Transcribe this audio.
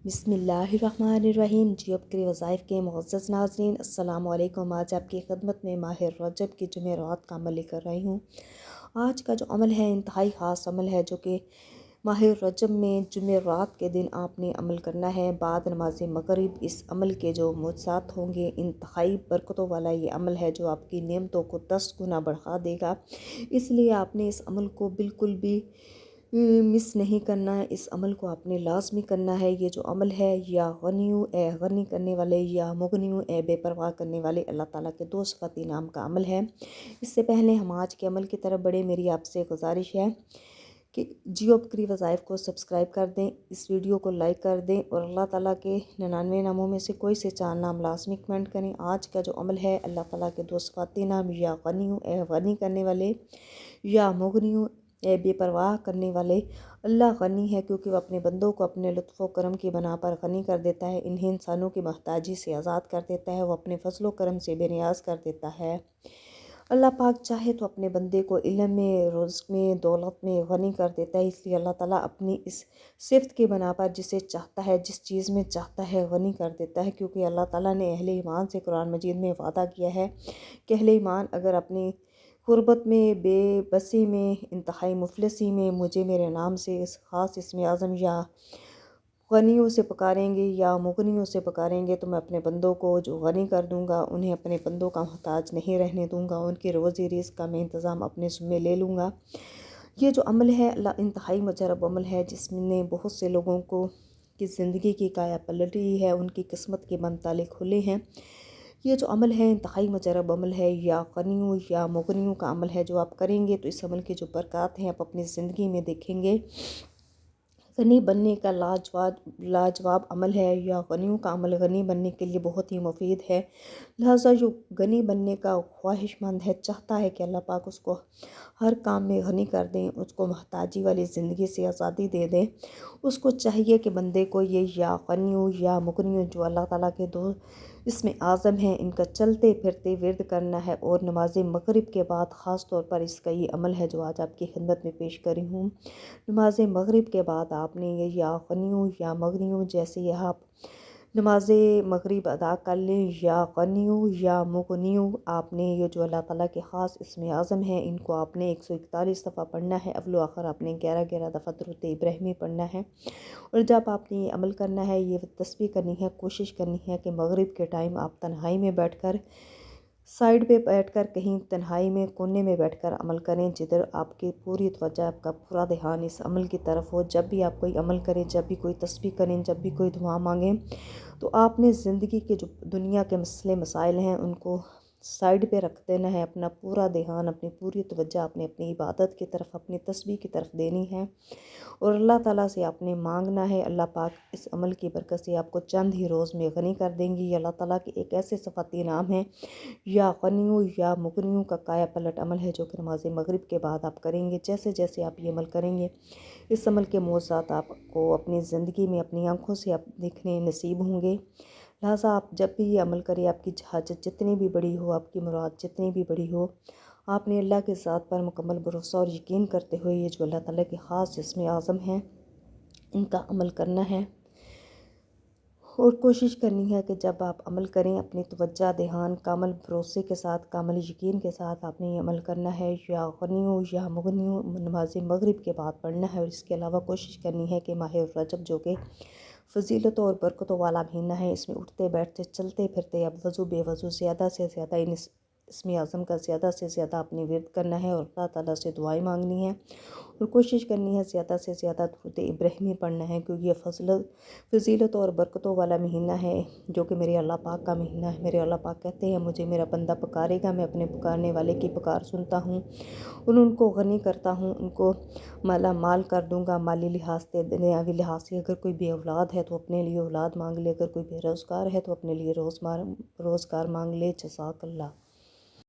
बिस्मिल्लाहिर्रहमानिर्रहीम। जियोब के वज़ाइफ के मुअज़्ज़ज़ नाज़रीन, अस्सलाम वालेकुम। आज आपकी खिदमत में माह रजब की जुमेरात का अमल लेकर आई हूँ। आज का जो अमल है इंतहाई ख़ास अमल है, जो कि माह रजब में जुमेरात के दिन आपने अमल करना है। बाद नमाज मगरिब इस अमल के जो मुअज़्ज़ज़ात होंगे, इंतहाई बरकतों वाला ये अमल है जो आपकी नेमतों को 10 गुना बढ़ा देगा। इसलिए आपने इस अमल को बिल्कुल भी मिस नहीं करना है। इस अमल को आपने लाजमी करना है। ये जो अमल है, या गनियु ए गनी करने वाले, या मुगनियु ए बेपरवाह करने वाले अल्लाह ताला के दो सिफ़ाती नाम का अमल है। इससे पहले हम आज के अमल की तरफ बढ़े, मेरी आपसे गुजारिश है कि जियो बकरी वज़ाइफ को सब्सक्राइब कर दें, इस वीडियो को लाइक कर दें और अल्लाह ताला के 99 नामों में से कोई से 4 नाम लाजमी कमेंट करें। आज का जो अमल है, अल्लाह ताला के दो सिफ़ाती नाम, या गनियु ए गनी करने वाले, या मुगनियु ए बेपरवाह करने वाले। अल्लाह गनी है क्योंकि वह अपने बंदों को अपने लुत्फ़ व करम की बना पर गनी कर देता है। इन्हें इंसानों की मोहताजी से आज़ाद कर देता है। वह अपने फजल व करम से बेनियाज कर देता है। अल्लाह पाक चाहे तो अपने बंदे को इल्म में, रोज़्क़ में, दौलत में गनी कर देता है। इसलिए अल्लाह ताला अपनी इस सिफ़त की बना पर जिसे चाहता है, जिस चीज़ में चाहता है, गनी कर देता है। क्योंकि अल्लाह ताला ने अहले ईमान से कुरान मजीद में वादा किया है कि अहले ईमान अगर अपनी गुरबत में, बेबसी में, इंतहाई मुफलिसी में मुझे मेरे नाम से इस ख़ास इसमें आज़म या गनियों से पुकारेंगे या मुगनियों से पुकारेंगे, तो मैं अपने बंदों को जो गनी कर दूँगा, उन्हें अपने बंदों का मोहताज नहीं रहने दूँगा। उनकी रोज़ी रिज़्क़ का मैं इंतज़ाम अपने ज़िम्मे ले लूँगा। ये जो अमल है, अल्लाह इंतहाई मुजरब अमल है, जिसने बहुत से लोगों को की ज़िंदगी की काया पलटी है, उनकी किस्मत के बंद ताले खुले हैं। ये जो अमल है इंतहाई मुजरब अमल है, या गनियों या मुगनियों का अमल है। जो आप करेंगे तो इस अमल की जो बरक़ात हैं आप अपनी ज़िंदगी में देखेंगे। गनी बनने का लाजवाब अमल है, या गनियों का अमल गनी बनने के लिए बहुत ही मुफीद है। लिहाजा जो गनी बनने का ख्वाहिशमंद है, चाहता है कि अल्लाह पाक उसको हर काम में गनी कर दें, उसको मोहताजी वाली ज़िंदगी से आज़ादी दे दें। उसको चाहिए कि बंदे को ये या गनियों या मुगनियों जो अल्लाह ताला के दो इसमें आज़म हैं, इनका चलते फिरते विर्द करना है। और नमाज मगरिब के बाद ख़ास तौर पर इसका ये अमल है जो आज आपकी खिदमत में पेश करी हूँ। नमाज मगरिब के बाद आपने ये या गनियों या मुगनियों, जैसे यह आप नमाज मगरिब अदा कर लें, या गनियों या मुगनियों, आपने ये जो अल्लाह ताला के ख़ास इसमें आज़म है, इनको आपने 141 दफ़ा पढ़ना है। अव्वल व आखिर आपने 11-11 दफ़ा दुरूद इब्राहिमी पढ़ना है। और जब आपने ये अमल करना है, ये तस्बीह करनी है, कोशिश करनी है कि मगरिब के टाइम आप तन्हाई में बैठकर, साइड पे बैठकर, कहीं तन्हाई में कोने में बैठकर अमल करें, जिधर आपकी पूरी तवज्जो, आपका पूरा ध्यान इस अमल की तरफ हो। जब भी आप कोई अमल करें, जब भी कोई तस्बीह करें, जब भी कोई दुआ मांगें, तो आपने ज़िंदगी के जो दुनिया के मसले मसाइल हैं उनको साइड पे रख देना है। अपना पूरा ध्यान, अपनी पूरी तवज्जो आपने अपनी इबादत की तरफ, अपनी तस्बीह की तरफ देनी है। और अल्लाह ताला से आपने मांगना है। अल्लाह पाक इस अमल की बरकत से आपको चंद ही रोज़ में गनी कर देंगी। ये अल्लाह ताला के एक ऐसे सिफ़ाती नाम है, या गनियों या मुगनियों का काया पलट अमल है, जो कि नमाज मगरिब के बाद आप करेंगे। जैसे जैसे आप ये अमल करेंगे, इस अमल के मौज़ज़ात आपको अपनी ज़िंदगी में अपनी आँखों से आप देखने नसीब होंगे। लिहाजा आप जब भी ये अमल करें, आपकी हाजत जितनी भी बड़ी हो, आपकी मुराद जितनी भी बड़ी हो, आपने अल्लाह के ज़ात पर मुकम्मल भरोसा और यकीन करते हुए ये जो अल्लाह ताला के ख़ास इसमें आज़म हैं, इनका अमल करना है। और कोशिश करनी है कि जब आप अमल करें, अपनी तवज्जो, ध्यान, कामिल भरोसे के साथ, कामिल यकीन के साथ आपने ये अमल करना है। या गनियों या मुगनियों नमाज मगरिब के बाद पढ़ना है। और इसके अलावा कोशिश करनी है कि माह रजब, जो कि फ़जीलतों और बरकतों वाला महीना है, इसमें उठते बैठते चलते फिरते अब वज़ू बेवज़ू ज़्यादा से ज़्यादा इसमें आज़म का ज़्यादा से ज़्यादा अपने विर्द करना है और अल्लाह ताला से दुआएं मांगनी है। और कोशिश करनी है ज़्यादा से ज़्यादा दुरूद इब्राहिमी पढ़ना है, क्योंकि ये फ़जीलत और बरकतों वाला महीना है, जो कि मेरे अल्लाह पाक का महीना है। मेरे अल्लाह पाक कहते हैं, मुझे मेरा बंदा पुकारेगा, मैं अपने पुकारने वाले की पुकार सुनता हूँ, उनको गनी करता हूँ, उनको माला माल कर दूँगा। माली लिहाज से, दुनियावी लिहाज से अगर कोई बे औलाद है तो अपने लिए औलाद मांग ले, अगर कोई बेरोज़गार है तो अपने लिए रोज़गार मांग ले। जज़ाकल्लाह।